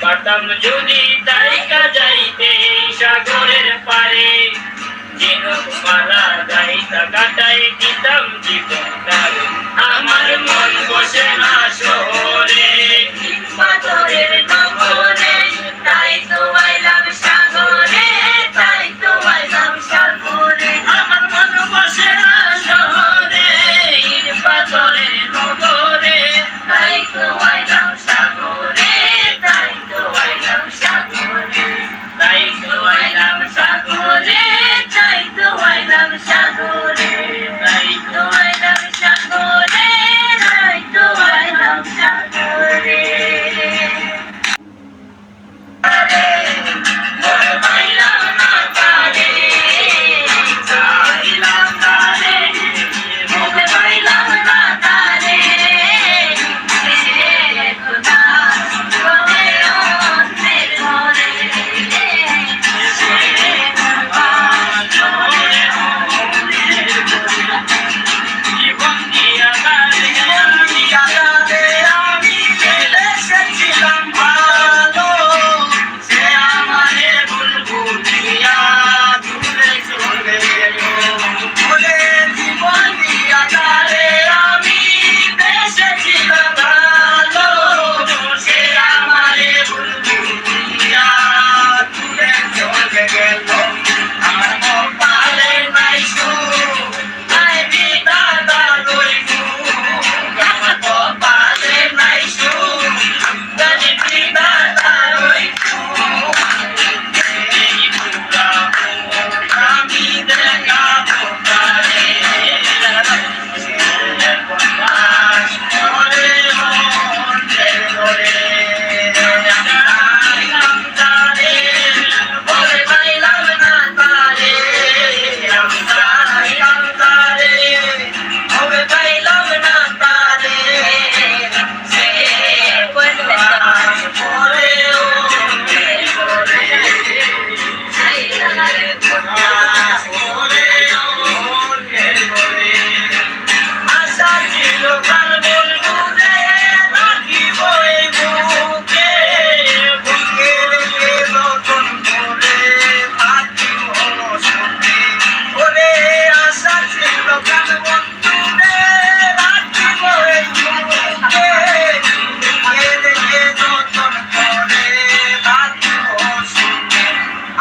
পারতাম যদি তাইকা যাইতে সাগরের পারে, ঝিনুকমালা গাইতা কাটাই দিতাম জীবনকাল। আমার মন বসে না শহরে, পাথরের নগরে, তাই তো আইলাম সাগরে, তাই তো আইলাম সাগরে। আমার মন বসে না শহরে, পাথরের নগরে, তাই তো আইলাম সাগরে, তাই তো আইলাম সাগরে, তাই তো আইলাম সাগরে, তাই তো আইলাম সাগরে, তাই তো আইলাম সাগরে, তাই তো আইলাম সাগরে।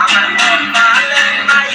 আমার মন ভালো নাই।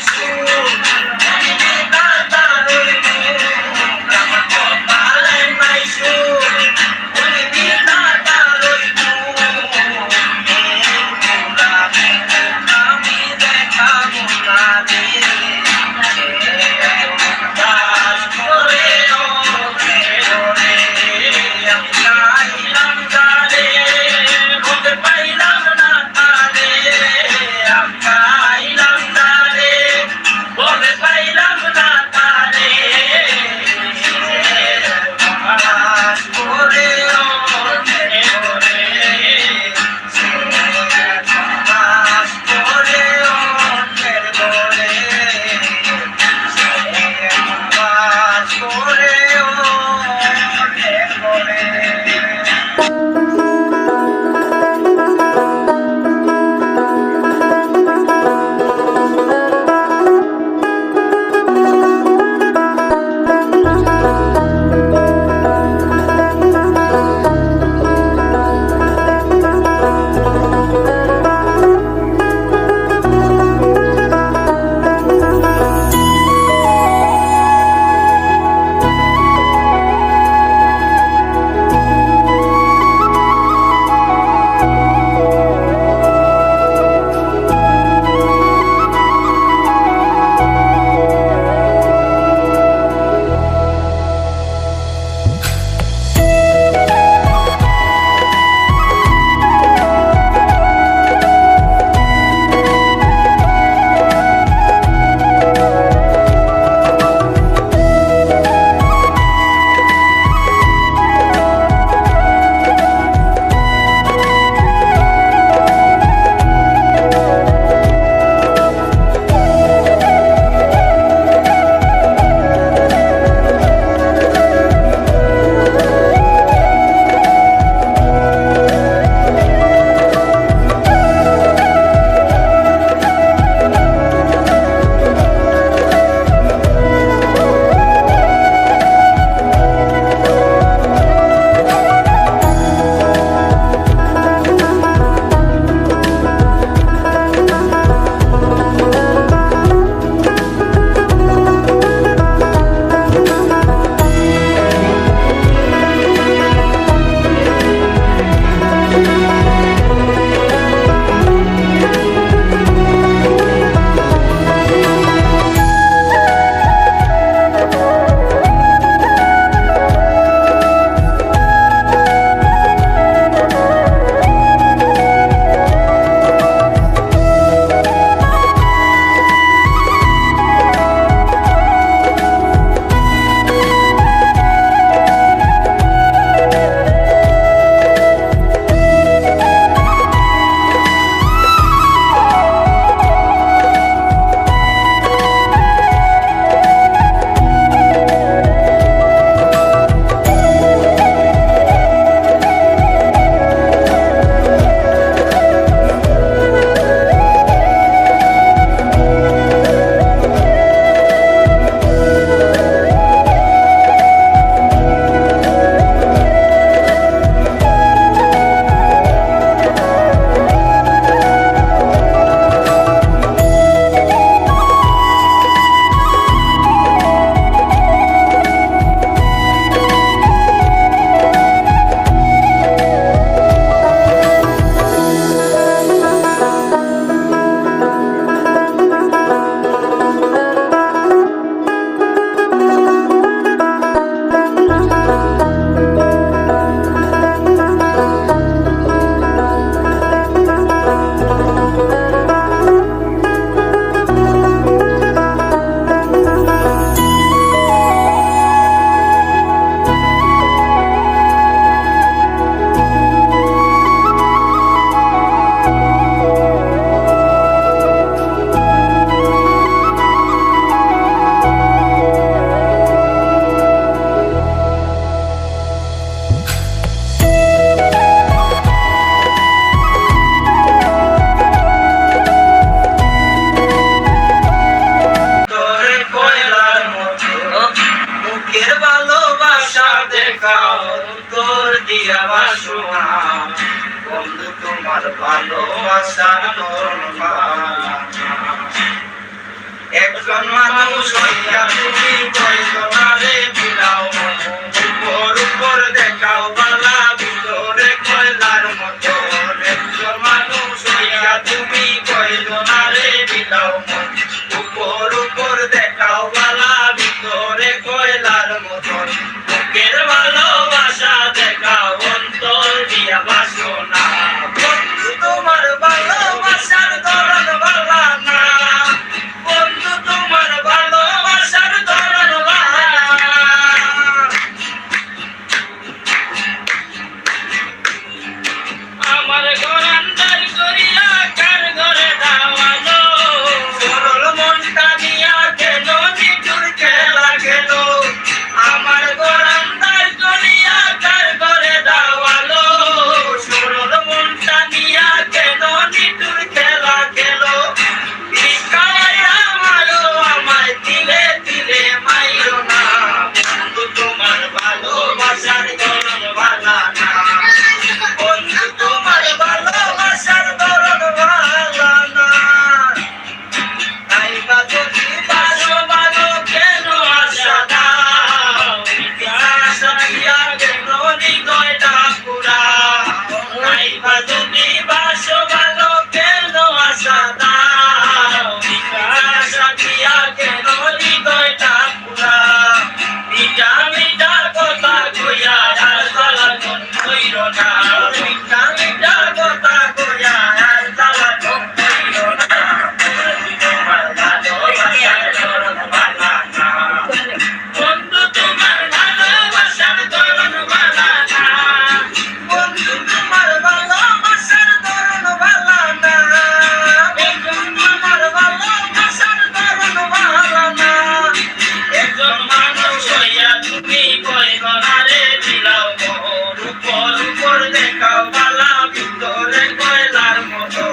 দেখাও অন্তর দিয়া বাসনা বন্ধু তোমার ভালোবাসার ধর্মমালা একজন মানুষ হইয়া তুমি কয়জনারে বিলাও উপর উপর দেখাও বালা ভিতরে কয়লার মতো একজন মানুষ হইয়া তুমি কয়জনারে বিলাও উপর উপর দেখাও বালা ভিতরে কয়লার মতো বুকের ভালোবাসা দেখাও অন্তর দিয়া বাসনা বন্ধু তোমার ভালোবাসার ধরন বালা না বন্ধু তোমার ভালোবাসার ধরন বালা আমার ঘর আন্দার করিয়া কার ঘরে দাওয়ালো সরল মনটা নিয়া কেন নিঠুর খেলা গেল আমার ঘর আন্দার করিয়া কার ঘরে দাওয়ালো সরল মনটা নিয়া কেন নিঠুর খেলা গেল আমায় দিলে দিলে মাইরো না বন্ধু তোমার ভালোবাসার ধরন ভালা না বন্ধু তোমার ভালোবাসার ধরন ভালা না তাই বা যদি বাসো ভালো কেন আশা দাও আশা দিয়া কেন হৃদয়টা পুরাও তাই বা যদি বাসো ভালো কেন আশা দাও আশা দিয়া কেন হৃদয়টা পুরাও মিঠা মিঠা কথা কইয়া আর জ্বালাতন কইরো না মিঠা মিঠা কথা কইয়া আর জ্বালাতন কইরো না তোমার ভালোবাসার ধরন ভালা না বন্ধু তোমার ভালোবাসার ধরন ভালা না বন্ধু তোমার ভালোবাসার ধরন ভালা না বন্ধু তোমার ভালোবাসার ধরন ভালা না একজন মানুষ হইয়া তুমি কয়জনারে বিলাও মোহর উপর উপর দেখাও বালা ভিতরে কয়লার মতো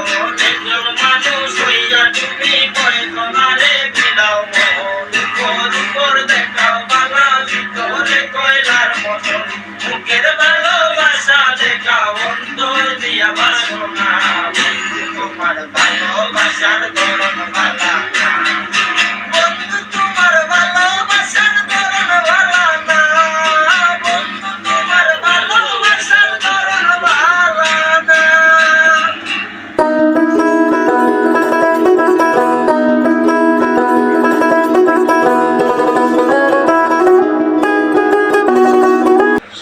একজন মানুষ হইয়া তুমি কয়জনারে বিলাও মোহর উপর উপর দেখাও বালা ভিতরে কয়লার মতো মুখের ভালোবাসা দেখাও অন্তর দিয়া বাসনা বন্ধু তোমার ভালোবাসার ধরন ভালা না বন্ধু তোমার ভালোবাসার ধরন ভালা না বন্ধু তোমার ভালোবাসার ধরন ভালা না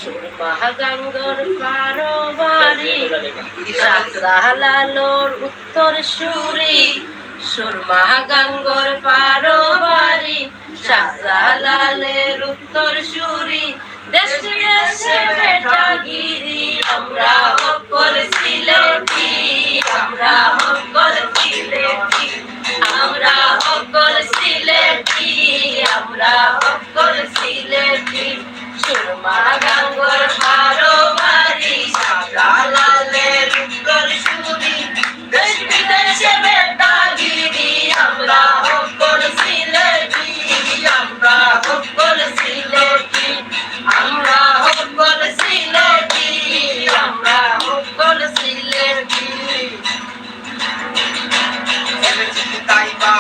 সুরমাগাঙ্গর পারো বাড়ি শাহজালালোর উত্তর সুরি সুরমাগাঙ্গর পারো বাড়ি শাহজালালের উত্তর সুরি দেশে দেশে বেটাগিরি আমরা হকল সিলেটি আমরা হকল সিলেটি আমরা হকল সিলেটি আমরা হকল সিলেটি সুরমাগাঙ্গর পারো বাড়ি শাহজালালের উত্তর সুরি দেশ বিদেশে বেটাগিরি আমরা হকল সিলেটি আমরা হকল সিলেটি আমরা হকল সিলেটি আমরা হকল সিলেটি তাই বা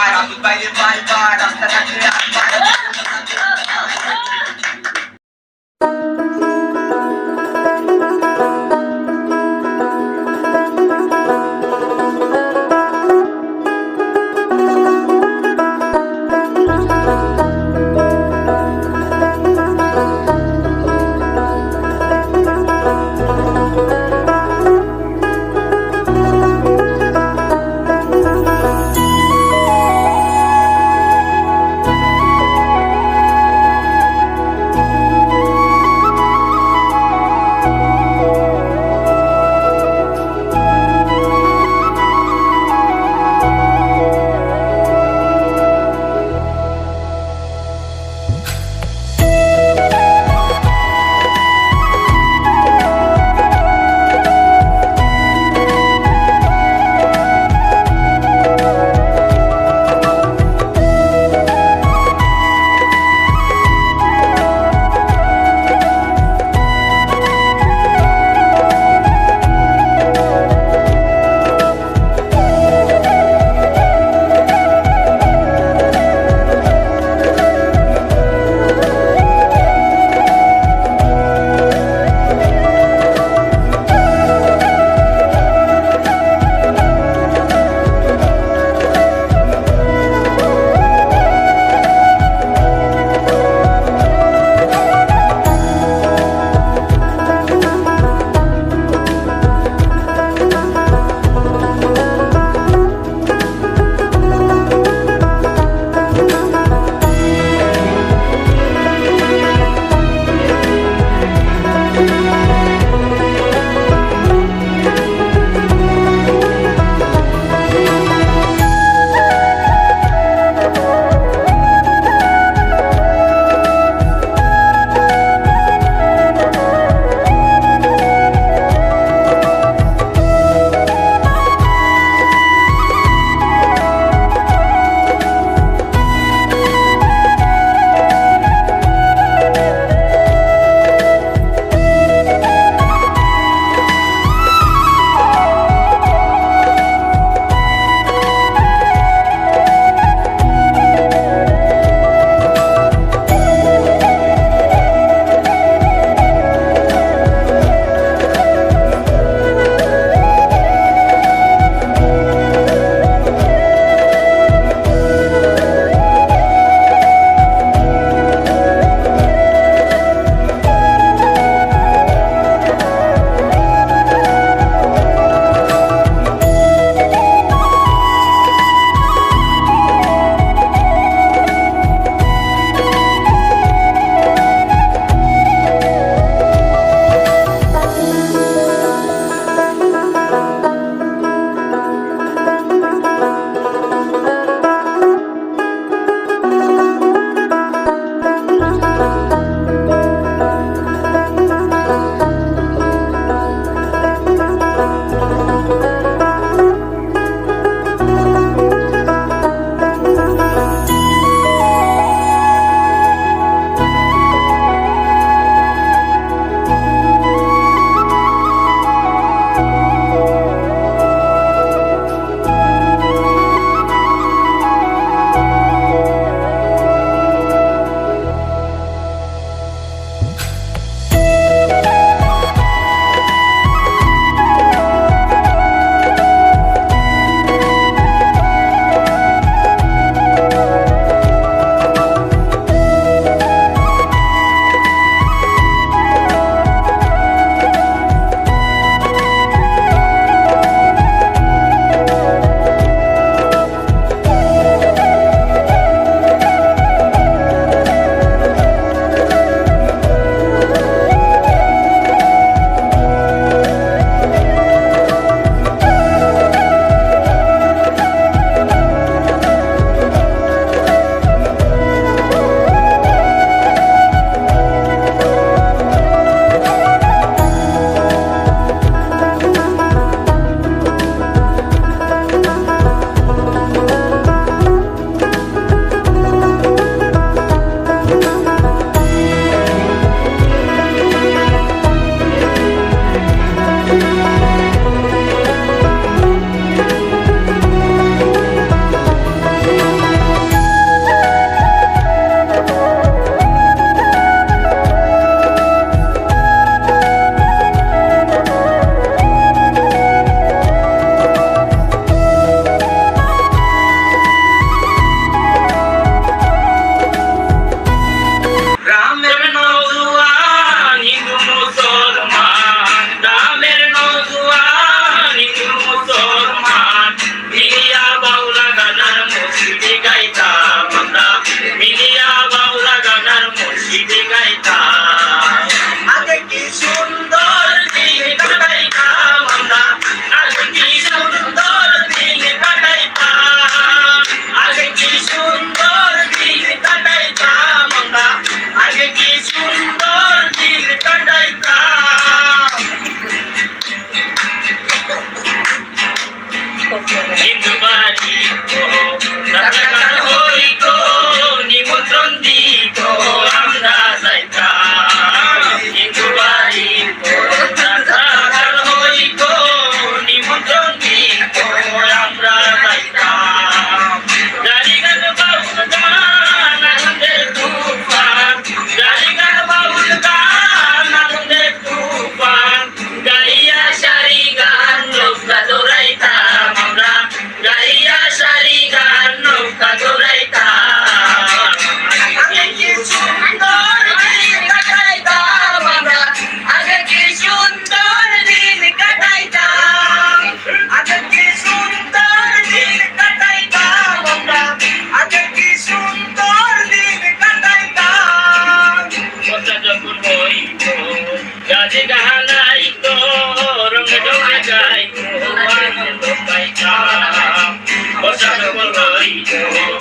হইল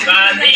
কাজী